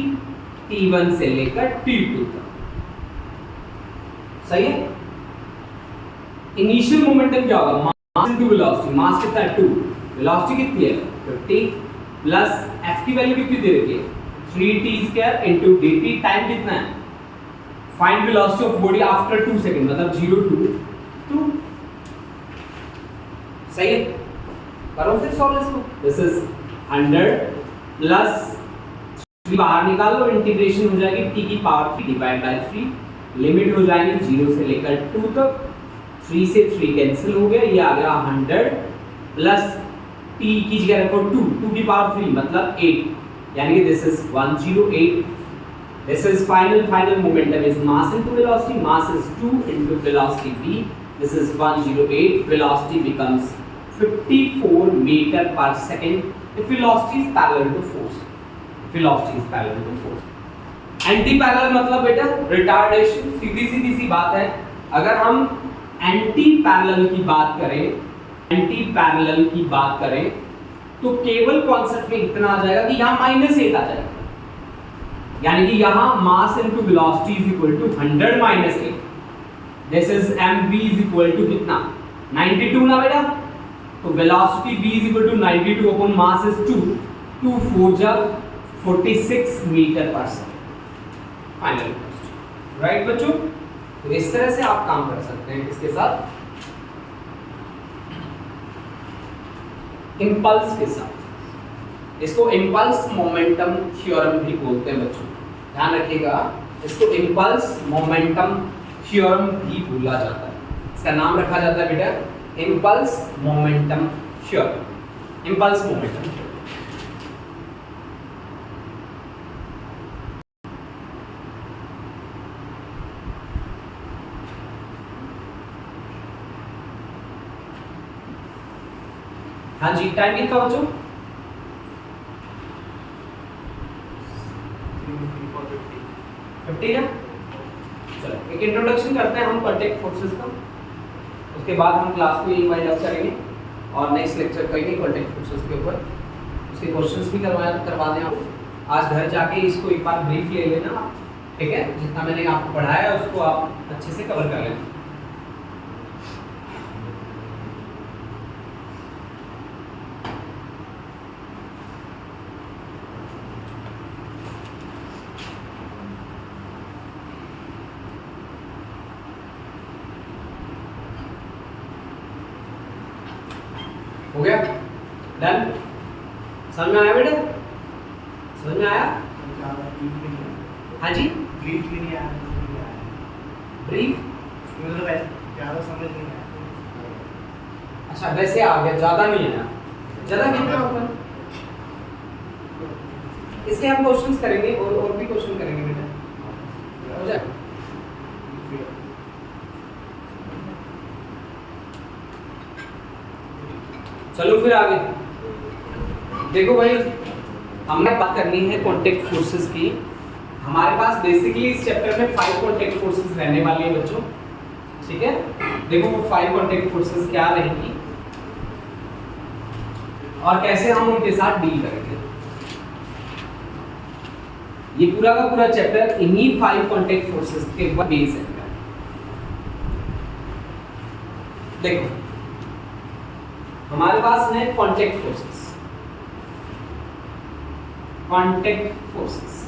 S1: t1 से लेकर t2 तक। सही है। इनिशियल मोमेंटम क्या होगा, मास इनटू वेलोसिटी। मास कितना है 2, वेलोसिटी कितनी है 50, प्लस f की वैल्यू कितनी दे रखी है 3t² इनटू dt। टाइम कितना है, find velocity of body after 2 second, मतलब 0 to 2। सही है। करो फिर सॉल्व इसको। दिस इज 100 प्लस 3 बाहर निकाल लो, इंटीग्रेशन हो जाएगी t की पावर 3 डिवाइड बाय 3, लिमिट हो जाएगी 0 से लेकर 2 तक। 3 से 3 कैंसिल हो गया, ये आ गया 100 प्लस t की जगह रखो 2 की पावर 3 मतलब 8, यानी कि this is 108। This is final momentum is mass into velocity. Mass is 2 into velocity v. This is 108. Velocity becomes 54 meter per second. If velocity is parallel to force. Velocity is parallel to force. Anti parallel मतलब बेटा retardation। सीधी सी बात है। अगर हम anti parallel की बात करें, तो केवल कॉन्सेप्ट में इतना आ जाएगा कि यहाँ -8 आ जाएगा, यानी कि यहां mass into velocity is equal to 100 minus 8। This is mv is equal to कितना 92 ना बेटा। तो velocity v is equal to 92 upon mass is 2 4 जा 46 metre per second final velocity. Right बच्चों, तो इस तरह से आप काम कर सकते हैं इसके साथ, इंपल्स के साथ। इसको इंपल्स मोमेंटम थ्योरम भी बोलते हैं बच्चों, ध्यान रखिएगा। इसको इंपल्स मोमेंटम थ्योरम भी बोला जाता है। इसका नाम रखा जाता है बेटा impulse momentum theorem, impulse momentum theorem. हाँ जी, टाइम कितना बच्चों, 50 है। चलो एक इंट्रोडक्शन करते हैं हम कॉन्टैक्ट फोर्सेस का, उसके बाद हम क्लास को यही वाइंड अप करेंगे और नेक्स्ट लेक्चर करेंगे कॉन्टैक्ट फोर्सेस के ऊपर। उसके क्वेश्चंस भी करवा दें आप। आज घर जाके इसको एक बार ब्रीफ ले लेना, ठीक है। जितना मैंने आपको पढ़ाया है उसको आप अच्छे से कवर कर लेना। हो गया डन, समझ में आया बेटा, समझ में आया। हाँ जी,
S2: ब्रीफ भी नहीं आया,
S1: ब्रीफ
S2: मतलब ज़्यादा समझ नहीं आया।
S1: अच्छा वैसे आ गया, ज़्यादा नहीं आया, ज़्यादा कितना होगा। इसके हम क्वेश्चंस करेंगे और भी क्वेश्चन करेंगे बेटा, हो जाएगा। चलो फिर आगे देखो भाई, हमने बात करनी है कॉन्टैक्ट फोर्सेस की। हमारे पास बेसिकली इस चैप्टर में 5 कॉन्टैक्ट फोर्सेस रहने वाली है बच्चों, ठीक है। देखो वो 5 कॉन्टैक्ट फोर्सेस क्या रहेंगी और कैसे हम उनके साथ डील करेंगे। ये पूरा का पूरा चैप्टर इन्हीं 5 कॉन्टैक्ट फोर्सेस के ऊपर बेस है। देखो हमारे पास है कॉन्टैक्ट फोर्सेस, कॉन्टैक्ट फोर्सेस।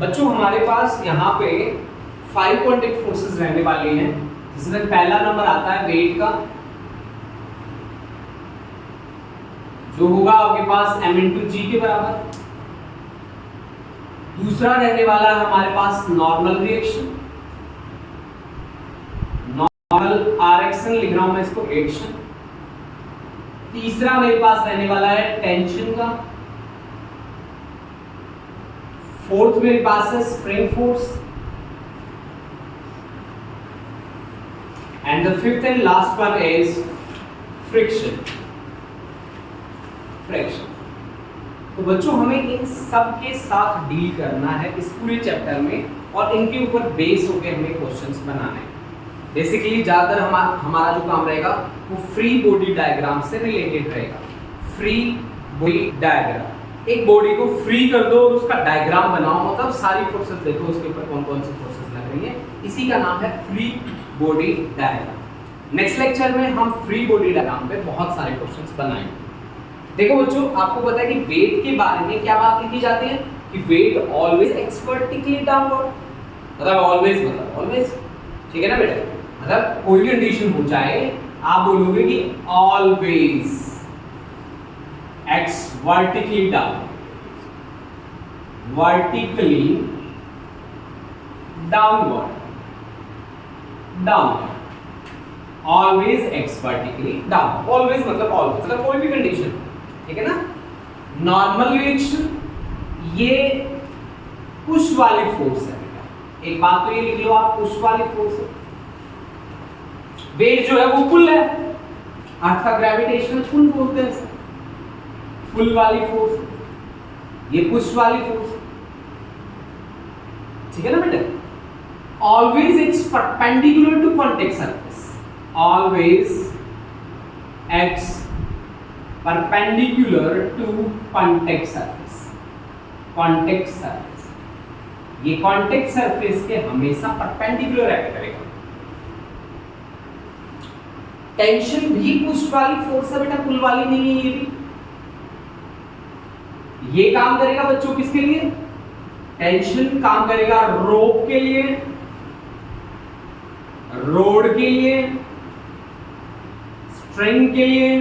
S1: बच्चों हमारे पास यहाँ पे 5 कांटेक्ट फोर्सेस रहने वाले हैं, जिसमें पहला नंबर आता है वेट का, जो होगा आपके पास m/g के बराबर। दूसरा रहने वाला है हमारे पास नॉर्मल रिएक्शन, नॉर्मल आरएक्शन लिख रहा हूं मैं इसको, रिएक्शन। तीसरा मेरे पास रहने वाला है टेंशन का। फोर्थ मेरे पास है spring force, and the fifth and last one is friction. Friction. तो बच्चों हमें इन सब के साथ डील करना है इस पूरे चैप्टर में, और इनके ऊपर बेस होकर हमें क्वेश्चंस बनाने हैं। बेसिकली ज्यादातर हमारा जो काम रहेगा वो फ्री बॉडी डायग्राम से रिलेटेड रहेगा। फ्री बॉडी डायग्राम, एक बॉडी को फ्री कर दो और उसका डायग्राम बनाओ, मतलब सारी फोर्सेस देखो उसके ऊपर कौन कौन सी फोर्सेस लग रही है, इसी का नाम है free body diagram. Next lecture में हम फ्री बॉडी डायग्राम पे बहुत सारे क्वेश्चंस बनाएंगे। देखो बच्चों, आपको पता है कि वेट के बारे में क्या बात लिखी जाती है कि weight always acts vertically downward, मतलब ऑलवेज, मतलब ऑलवेज, ठीक है ना बेटा। मतलब कोई कंडीशन हो जाए आप बोलोगे कि always acts vertically down, vertically downward, downward, always acts vertically down, always मतलब ऑलवेज, मतलब कोई भी कंडीशन, ठीक है ना। नॉर्मल रिएक्शन, ये पुश वाली फोर्स है बेटा, एक बात तो ये लिख लो आप, पुश वाली फोर्स है। वेट जो है वो पुल है, अर्थ का ग्रेविटेशनल पुल बोलते हैं, पुल वाली फोर्स, ये पुश वाली फोर्स, ठीक है ना बेटा। Always it's perpendicular to contact surface, always acts perpendicular to contact surface, contact surface, ये कॉन्टेक्ट सरफेस के हमेशा परपेंडिकुलर एक्ट करेगा। टेंशन भी पुश वाली फोर्स है बेटा, पुल वाली नहीं है। ये भी ये काम करेगा बच्चों किसके लिए, टेंशन काम करेगा रोप के लिए, रोड के लिए, स्ट्रिंग के लिए,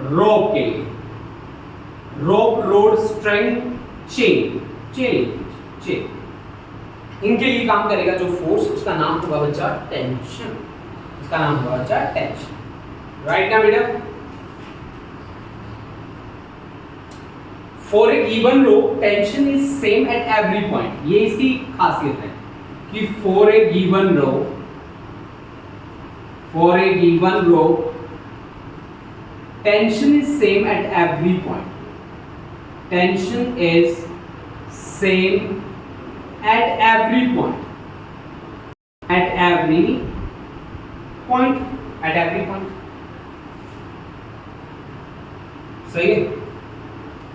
S1: रोप के लिए, rope, rod, string, chain, chain, chain, इनके लिए काम करेगा जो फोर्स, उसका नाम होगा बच्चा टेंशन, उसका नाम होगा बच्चा टेंशन, राइट ना बेटा। For a given rope tension is same at every point, ये इसकी खासियत है कि for a given rope, for a given rope tension is same at every point, tension is same at every point, at every point, at every point, सही है।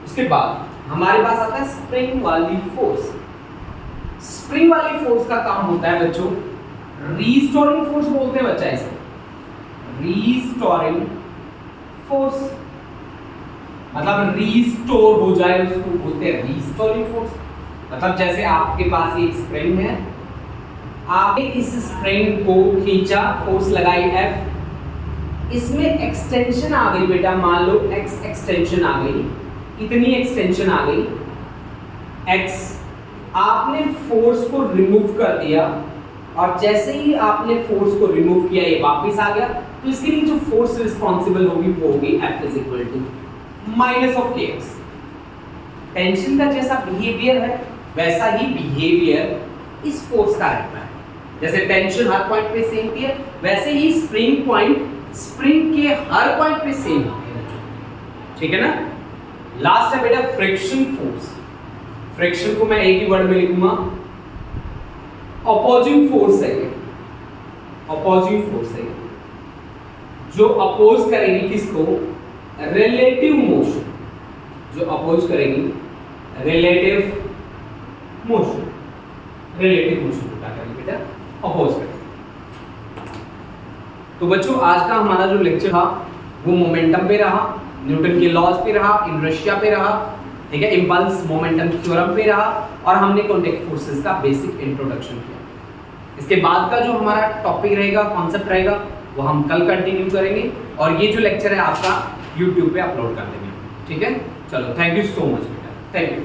S1: उसके बाद हमारे पास आता है स्प्रिंग वाली फोर्स। स्प्रिंग वाली फोर्स का काम होता है बच्चों, रीस्टोरिंग फोर्स बोलते हैं बच्चा इसे, रीस्टोरिंग फोर्स, मतलब रीस्टोर हो जाए उसको बोलते हैं रीस्टोरिंग फोर्स। मतलब जैसे आपके पास एक स्प्रिंग है, आपने इस स्प्रिंग को खींचा, फोर्स लगाई F, इसमें एक्सटेंशन आ गई बेटा, मान लो X एक्सटेंशन आ गई, इतनी एक्सटेंशन आ गई X, आपने फोर्स को रिमूव कर दिया, और जैसे ही आपने फोर्स को रिमूव किया ये वापस आ गया, तो इसके लिए जो फोर्स रिस्पॉन्सिबल होगी वो होगी F is equal to minus of kx। Tension का जैसा बिहेवियर है वैसा ही बिहेवियर इस फोर्स का रहता है। जैसे टेंशन हर पॉइंट पे सेम होती है, वैसे ही स्प्रिंग पॉइंट स्प्रिंग के हर पॉइंट पे सेम होती है, ठीक है ना। लास्ट है बेटा फ्रिक्शन फोर्स। फ्रिक्शन को मैं एक ही वर्ड में लिखूंगा, अपोजिंग फोर्स है ये, अपोजिंग फोर्स है जो अपोज करेगी किसको, रिलेटिव मोशन, जो अपोज करेगी रिलेटिव मोशन, रिलेटिव मोशन को क्या करेगी बेटा, अपोज करेगी। तो बच्चों आज का हमारा जो लेक्चर था वो मोमेंटम पे रहा, न्यूटन के लॉज पे रहा, इनर्शिया पे रहा, ठीक है, इम्पल्स मोमेंटम थ्योरम पे रहा और हमने कॉन्टैक्ट फोर्सेस का बेसिक इंट्रोडक्शन किया। इसके बाद का जो हमारा टॉपिक रहेगा, कॉन्सेप्ट रहेगा, वो हम कल कंटिन्यू करेंगे और ये जो लेक्चर है आपका यूट्यूब पे अपलोड कर देंगे। ठीक है, चलो थैंक यू सो मच बेटा, थैंक यू।